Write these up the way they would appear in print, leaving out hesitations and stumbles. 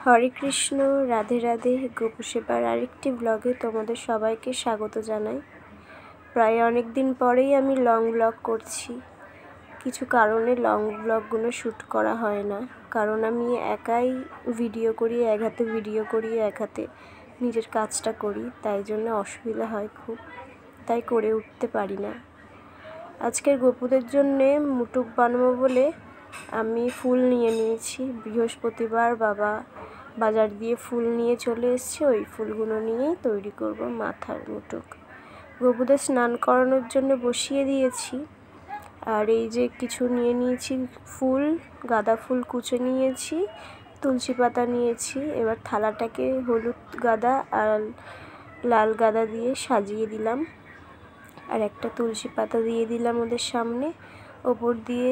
হরে কৃষ্ণ, রাধে রাধে। গোপু সেবার আরেকটি ব্লগে তোমাদের সবাইকে স্বাগত জানাই। প্রায় অনেক দিন পরেই আমি লং ব্লগ করছি। কিছু কারণে লং ব্লগগুলো শ্যুট করা হয় না, কারণ আমি একাই ভিডিও করি, এক হাতে ভিডিও করি, এক হাতে নিজের কাজটা করি, তাই জন্য অসুবিধা হয় খুব, তাই করে উঠতে পারি না। আজকের গোপুদের জন্যে মুটুক বানাবো বলে আমি ফুল নিয়ে নিয়েছি। বৃহস্পতিবার বাবা বাজার দিয়ে ফুল নিয়ে চলে এসেছে, ওই ফুলগুলো নিয়েই তৈরি করব মাথার মুটুক। গোপুদের স্নান করানোর জন্য বসিয়ে দিয়েছি। আর এই যে কিছু নিয়ে নিয়েছি ফুল, গাঁদা ফুল কুচো নিয়েছি, তুলসী পাতা নিয়েছি। এবার থালাটাকে হলুদ গাঁদা আর লাল গাঁদা দিয়ে সাজিয়ে দিলাম, আর একটা তুলসী পাতা দিয়ে দিলাম ওদের সামনে। ওপর দিয়ে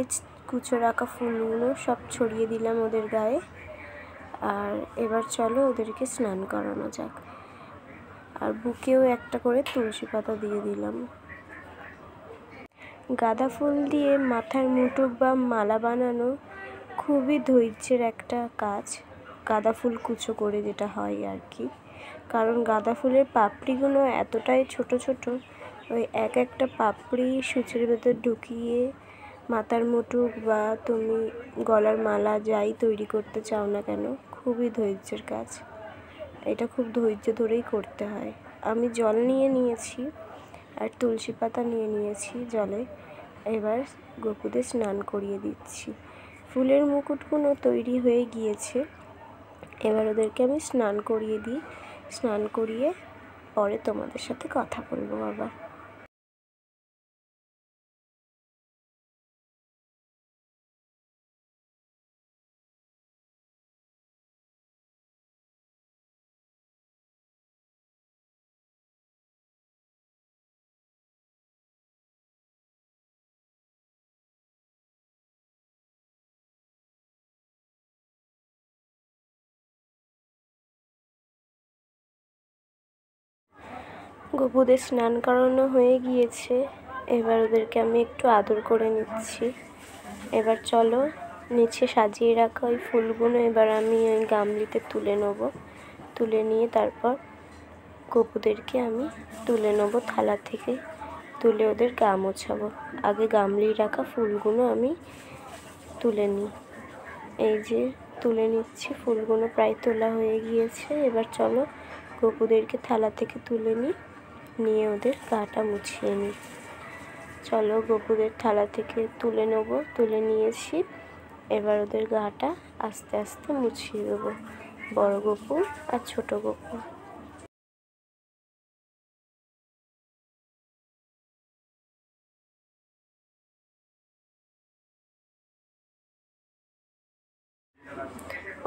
কুচো রাখা ফুলগুলো সব ছড়িয়ে দিলাম ওদের গায়ে। আর এবার চলো ওদেরকে স্নান করানো যাক। আর বুকেও একটা করে তুলসী পাতা দিয়ে দিলাম। গাঁদা ফুল দিয়ে মাথার মুটুক বা মালা বানানো খুবই ধৈর্যের একটা কাজ। গাঁদা ফুল কুচো করে যেটা হয় আর কি, কারণ গাঁদা ফুলের পাপড়িগুলো এতটাই ছোট ছোট, ওই এক একটা পাপড়ি সূচের ভেতর ঢুকিয়ে মাথার মুটুক বা তুমি গলার মালা যাই তৈরি করতে চাও না কেন, খুবই ধৈর্যের কাজ। এটা খুব ধৈর্য ধরেই করতে হয়। আমি জল নিয়ে নিয়েছি আর তুলসী পাতা নিয়ে নিয়েছি জলে। এবার গোপুদের স্নান করিয়ে দিচ্ছি। ফুলের মুকুটগুলো তৈরি হয়ে গিয়েছে, এবার ওদেরকে আমি স্নান করিয়ে দিই। স্নান করিয়ে পরে তোমাদের সাথে কথা বলবো আবার। গোপুদের স্নান করানো হয়ে গিয়েছে, এবার ওদেরকে আমি একটু আদর করে নিচ্ছি। এবার চলো নিচে সাজিয়ে রাখা ওই ফুলগুলো এবার আমি ওই গামলিতে তুলে নেব। তুলে নিয়ে তারপর গোপুদেরকে আমি তুলে নেব থালা থেকে, তুলে ওদের গা মোছাবো। আগে গামলি রাখা ফুলগুলো আমি তুলে নিই। এই যে তুলে নিচ্ছি, ফুলগুলো প্রায় তোলা হয়ে গিয়েছে। এবার চলো গোপুদেরকে থালা থেকে তুলে নিয়ে ওদের গাটা মুছিয়ে নিই। চলো গোপুদের থালা থেকে তুলে নেব, তুলে নিয়েছি। এবার ওদের গাটা আস্তে আস্তে মুছিয়ে দেবো, বড় গোপু আর ছোট গোপু।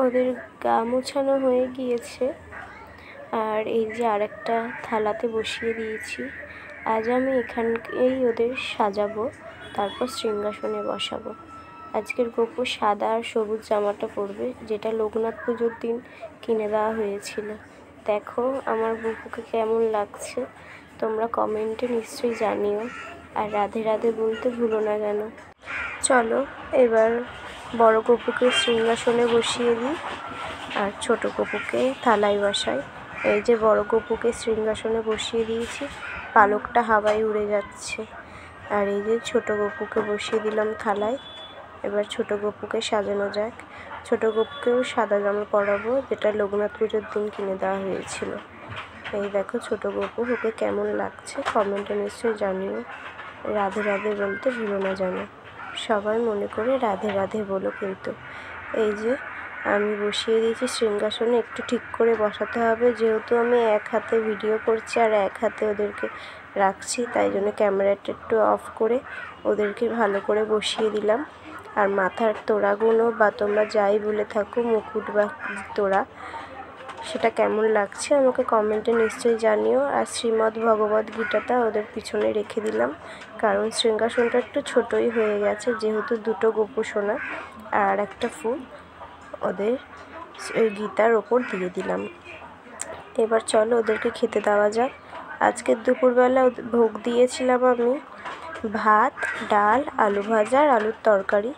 ওদের গা মোছানো হয়ে গিয়েছে, আর এই যে আরেকটা থালাতে বসিয়ে দিয়েছি। আজ আমি এখানেই ওদের সাজাবো, তারপর সিংহাসনে বসাবো। আজকের গোপু সাদা আর সবুজ জামাটা পরবে, যেটা লোকনাথ পুজোর দিন কিনে দেওয়া হয়েছিল। দেখো আমার গোপুকে কেমন লাগছে, তোমরা কমেন্টে নিশ্চয়ই জানিও, আর রাধে রাধে বলতে ভুলো না যেন। চলো এবার বড় গোপুকে সিংহাসনে বসিয়ে দিই আর ছোট গোপুকে থালায় বসাই। এই যে বড় গোপুকে সিংহাসনে বসিয়ে দিয়েছি, পালকটা হাওয়ায় উড়ে যাচ্ছে। আর এই যে ছোট গোপুকে বসিয়ে দিলাম থালায়। এবার ছোট গোপুকে সাজানো যাক। ছোট গোপুকেও সাদা জামা পরাবো, যেটা লোকনাথ পুজোর দিন কিনে দেওয়া হয়েছিল। এই দেখো ছোট গোপু, ওকে কেমন লাগছে কমেন্টে নিশ্চয়ই জানিও। রাধে রাধে বলতে ভুলো না যেন। সবাই মনে করে রাধে রাধে বলো কিন্তু। এই যে আমি বসিয়ে দিয়েছি সিংহাসনে, একটু ঠিক করে বসাতে হবে, যেহেতু আমি এক হাতে ভিডিও করছি আর এক হাতে ওদেরকে রাখছি, তাই জন্য ক্যামেরাটা একটু অফ করে ওদেরকে ভালো করে বসিয়ে দিলাম। আর মাথার তোড়াগুলো বা তোমরা যাই বলে থাকো, মুকুট বা তোড়া, সেটা কেমন লাগছে আমাকে কমেন্টে নিশ্চয়ই জানিও। আর শ্রীমদ্ ভগবদ গীতাটা ওদের পিছনে রেখে দিলাম, কারণ সিংহাসনটা একটু ছোটই হয়ে গেছে, যেহেতু দুটো গোপু সোনা আর একটা ফুল ওদের ওই গীতার ওপর দিয়ে দিলাম। এবার চলো ওদেরকে খেতে দেওয়া যাক। আজকের দুপুরবেলা ভোগ দিয়েছিলাম আমি ভাত, ডাল, আলু ভাজা আর আলুর তরকারি।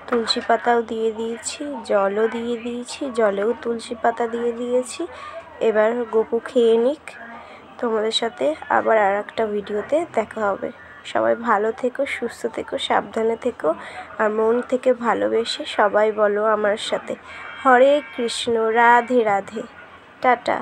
তুলসী পাতাও দিয়ে দিয়েছি, জলও দিয়ে দিয়েছি, জলেও তুলসী পাতা দিয়ে দিয়েছি। এবার গপু খেয়ে নিক। তোমাদের সাথে আবার আর একটা ভিডিওতে দেখা হবে। সবাই ভালো থেকো, সুস্থ থেকো, সাবধানে থেকো, আর মন থেকে ভালোবেসে সবাই বলো আমার সাথে হরে কৃষ্ণ, রাধে রাধে, টাটা।